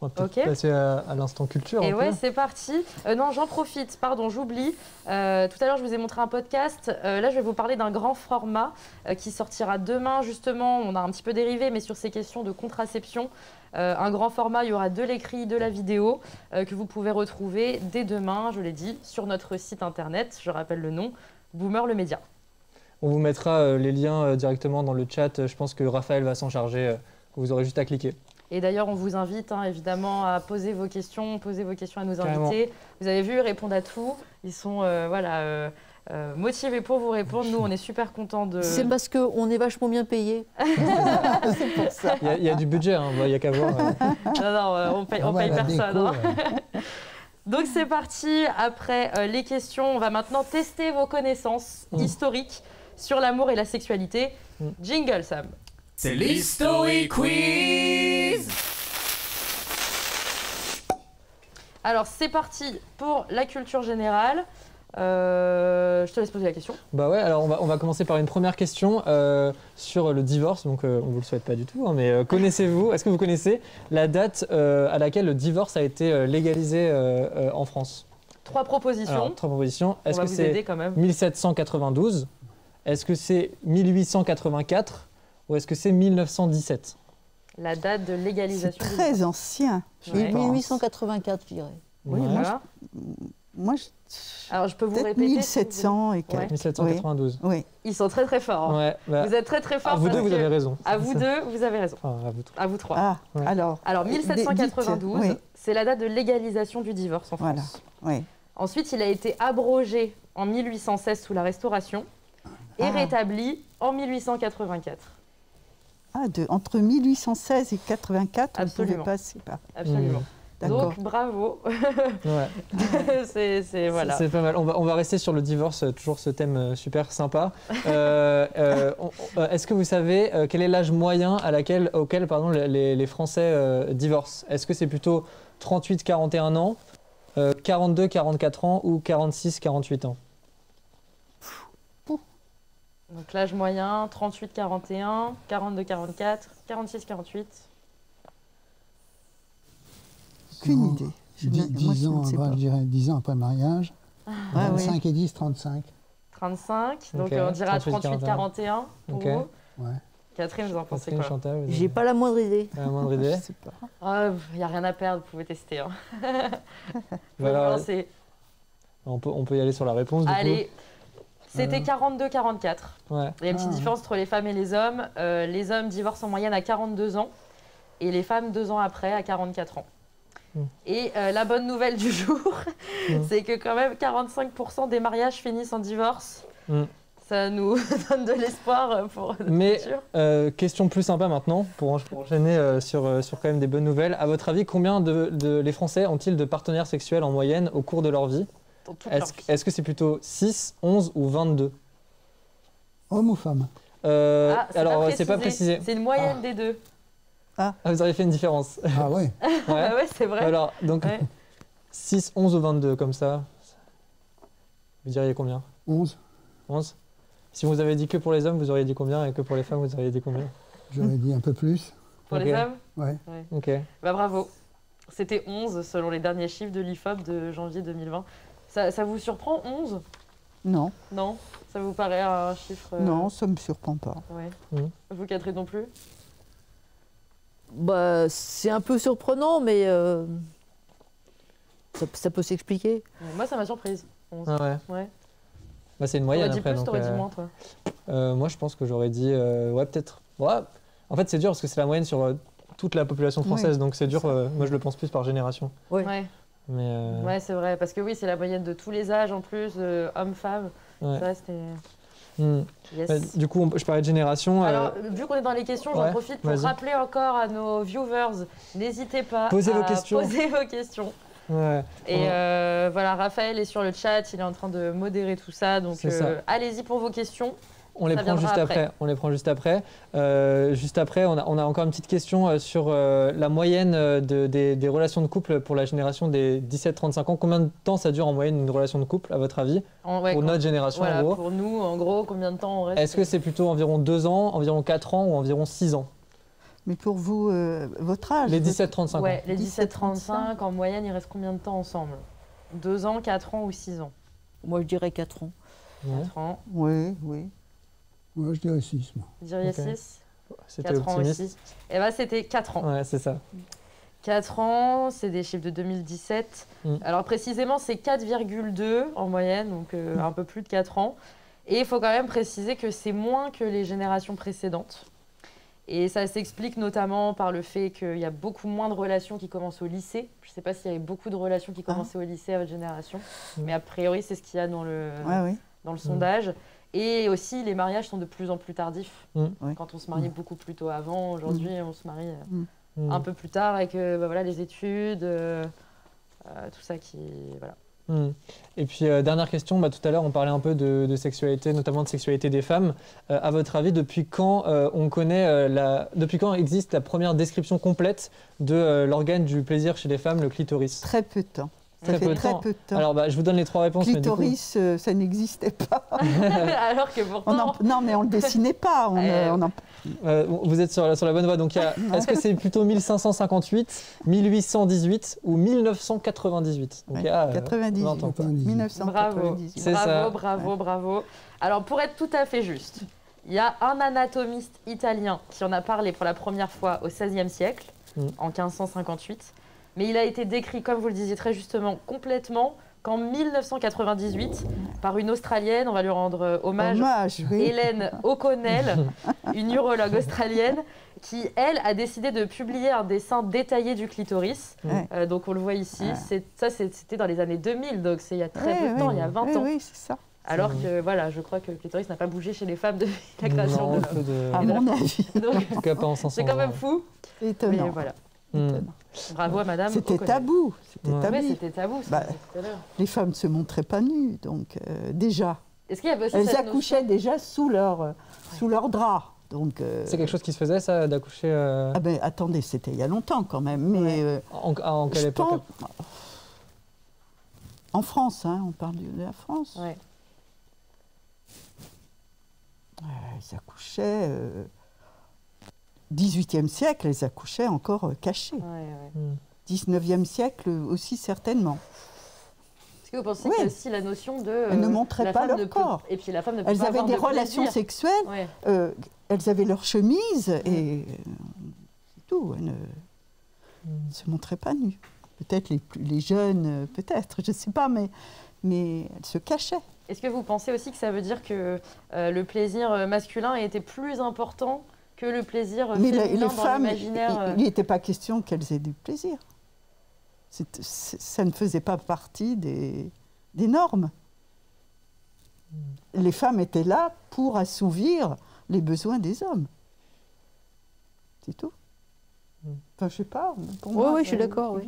On va peut-être passer à l'instant culture. Et ouais, c'est parti. Non, j'en profite, pardon, j'oublie. Tout à l'heure, je vous ai montré un podcast. Là, je vais vous parler d'un grand format qui sortira demain, justement. On a un petit peu dérivé, mais sur ces questions de contraception. Un grand format, il y aura de l'écrit, de la vidéo, que vous pouvez retrouver dès demain, je l'ai dit, sur notre site internet. Je rappelle le nom, Boomer le Média. On vous mettra les liens directement dans le chat. Je pense que Raphaël va s'en charger. Vous aurez juste à cliquer. Et d'ailleurs, on vous invite évidemment à poser vos questions à nos invités. Vous avez vu, ils répondent à tout. Ils sont motivés pour vous répondre. Nous, on est super contents de... C'est parce qu'on est vachement bien payés. C'est pour ça. Il y a du budget, il n'y a qu'à voir. Non, on paye personne. Donc c'est parti. Après les questions, on va maintenant tester vos connaissances historiques sur l'amour et la sexualité. Jingle, Sam. C'est l'History Quiz. Alors c'est parti pour la culture générale. Je te laisse poser la question. Bah ouais, alors on va commencer par une première question sur le divorce. Donc on vous le souhaite pas du tout, mais est-ce que vous connaissez la date à laquelle le divorce a été légalisé en France? 3 propositions. Alors, 3 propositions. Est-ce que c'est 1792? Est-ce que c'est 1884? Ou est-ce que c'est 1917? La date de légalisation. C'est très ancien. 1884, je dirais. Oui, voilà. Alors, je peux vous répéter 1700 et quelques. 1792. Oui. Ils sont très très forts. Ouais, vous êtes très très forts. Vous deux, vous avez raison. À vous deux, vous avez raison. Enfin, à vous trois. À vous trois. Ah, ouais. Alors 1792, c'est la date de légalisation du divorce en France. Voilà. Oui. Ensuite, il a été abrogé en 1816 sous la Restauration et rétabli en 1884. Entre 1816 et 84, Absolument. on pouvait passer par. Absolument. Donc, bravo. Voilà. C'est pas mal. On va rester sur le divorce, toujours ce thème super sympa. Est-ce que vous savez quel est l'âge moyen auquel les Français divorcent? Est-ce que c'est plutôt 38-41 ans, 42-44 ans ou 46-48 ans? Donc l'âge moyen, 38-41, 42-44, 46-48. Aucune idée. 10 ans, je dirais 10 ans après le mariage. 25 et 10, 35. 35, donc on dira 38-41 pour vous. Ouais. Catherine, vous en pensez quoi? Chantal, j'ai pas la moindre idée. Pas la moindre idée? Je sais pas. Il n'y a rien à perdre, vous pouvez tester. Voilà. On peut y aller sur la réponse du Allez. C'était 42-44. Ouais. Il y a une petite différence entre les femmes et les hommes. Les hommes divorcent en moyenne à 42 ans et les femmes 2 ans après à 44 ans. Et la bonne nouvelle du jour, c'est que quand même 45% des mariages finissent en divorce. Ça nous donne de l'espoir pour le futur. Mais question plus sympa maintenant, pour enchaîner sur quand même des bonnes nouvelles. À votre avis, combien les Français ont-ils de partenaires sexuels en moyenne au cours de leur vie? Est-ce que c'est plutôt 6, 11 ou 22? Homme ou femme? Alors, c'est pas précisé. C'est une moyenne des deux. Vous auriez fait une différence. Ah ouais. Ouais, c'est vrai. Alors, donc, 6, 11 ou 22, comme ça, vous diriez combien? 11. 11. Si vous avez dit que pour les hommes, vous auriez dit combien? Et que pour les femmes, vous auriez dit combien? J'aurais dit un peu plus. Pour les femmes? Ouais. Ok. Bah bravo. C'était 11 selon les derniers chiffres de l'IFOP de janvier 2020. Ça vous surprend, 11? Non. Non? Ça vous paraît un chiffre... Non, ça ne me surprend pas. Ouais. Vous, Catherine, non plus? Bah, c'est un peu surprenant, mais ça peut s'expliquer. Moi, ça m'a surprise. 11. Ah ouais. Bah, c'est une moyenne après. T'aurais dit plus, t'aurais dit moins, toi? Moi, je pense que j'aurais dit... peut-être... Ouais. En fait, c'est dur parce que c'est la moyenne sur toute la population française, donc c'est dur. Moi, je le pense plus par génération. Ouais. Mais ouais, c'est vrai. Parce que oui, c'est la moyenne de tous les âges en plus, hommes-femmes. Ouais. Ça, c'était... Yes. Bah, du coup, je parlais de génération. Alors, vu qu'on est dans les questions, j'en profite pour rappeler encore à nos viewers, n'hésitez pas à poser vos questions. Ouais. Et voilà, Raphaël est sur le chat, il est en train de modérer tout ça, donc allez-y pour vos questions. On les prend juste après. On les prend juste après. Juste après, on a encore une petite question sur la moyenne des relations de couple pour la génération des 17-35 ans. Combien de temps ça dure en moyenne une relation de couple, à votre avis? Pour notre génération, voilà, en gros. Pour nous, en gros, combien de temps on reste? Est-ce que c'est plutôt environ 2 ans, environ 4 ans ou environ 6 ans? Mais pour vous, votre âge Les 17-35 ans. Ouais, les 17-35, en moyenne, ils restent combien de temps ensemble? 2 ans, 4 ans ou 6 ans? Moi, je dirais 4 ans. Ouais. 4 ans. Oui, oui. Moi, je dirais 6, moi. Vous diriez Ok. 6? C'était 4 ans optimiste. aussi. Et bien, c'était 4 ans. Ouais, c'est ça. 4 ans, c'est des chiffres de 2017. Alors précisément, c'est 4,2 en moyenne, donc un peu plus de 4 ans. Et il faut quand même préciser que c'est moins que les générations précédentes. Et ça s'explique notamment par le fait qu'il y a beaucoup moins de relations qui commencent au lycée. Je ne sais pas s'il y avait beaucoup de relations qui commençaient au lycée à votre génération, mais a priori, c'est ce qu'il y a dans le, dans le sondage. Et aussi, les mariages sont de plus en plus tardifs. Quand on se mariait beaucoup plus tôt avant, aujourd'hui, on se marie un peu plus tard avec voilà, les études, tout ça qui... Voilà. Et puis, dernière question, tout à l'heure, on parlait un peu de sexualité, notamment de sexualité des femmes. À votre avis, depuis quand depuis quand existe la première description complète de l'organe du plaisir chez les femmes, le clitoris? Très peu de temps. Très peu de temps. Alors, je vous donne les 3 réponses. Clitoris, mais du coup... ça n'existait pas. Alors que pourtant... Non, mais on ne le dessinait pas. Vous êtes sur la bonne voie. Donc, est-ce que c'est plutôt 1558, 1818 ou 1998? Donc, 98. 20 ans. 1998. Bravo. Alors, pour être tout à fait juste, il y a un anatomiste italien qui en a parlé pour la première fois au XVIe siècle, en 1558. Mais il a été décrit, comme vous le disiez très justement, complètement qu'en 1998 par une Australienne, on va lui rendre hommage, Hélène O'Connell, une urologue australienne, qui, elle, a décidé de publier un dessin détaillé du clitoris. Donc on le voit ici, c'était dans les années 2000, donc c'est il y a très peu de temps, il y a 20 ans. Oui, c'est ça. Alors que voilà, je crois que le clitoris n'a pas bougé chez les femmes depuis la création de l'homme. À mon avis. En tout cas, pas en 500 C'est quand même fou. Étonnant. Mais voilà. Bravo à madame. C'était tabou. C'était tabou. Les femmes ne se montraient pas nues, donc déjà. Est-ce qu'il y avait aussi elles accouchaient déjà sous leur drap. C'est quelque chose qui se faisait, ça, d'accoucher Ah ben attendez, c'était il y a longtemps quand même. Mais en quelle époque? En France, hein, on parle de la France. Ouais. Elles accouchaient. 18e siècle, elles accouchaient encore cachées. 19e siècle aussi, certainement. Est-ce que vous pensez qu'il y a aussi la notion de... elles ne montraient pas leur corps. Et puis la femme ne peut elles pas avaient avoir des relations sexuelles, elles avaient leur chemise et c'est tout. Elles ne se montraient pas nues. Peut-être les jeunes, peut-être, je ne sais pas, mais elles se cachaient. Est-ce que vous pensez aussi que ça veut dire que le plaisir masculin était plus important que le plaisir féminin dans l'imaginaire? Il n'était pas question qu'elles aient du plaisir. Ça ne faisait pas partie des normes. Les femmes étaient là pour assouvir les besoins des hommes. C'est tout. Enfin, je ne sais pas. Oui, je suis d'accord.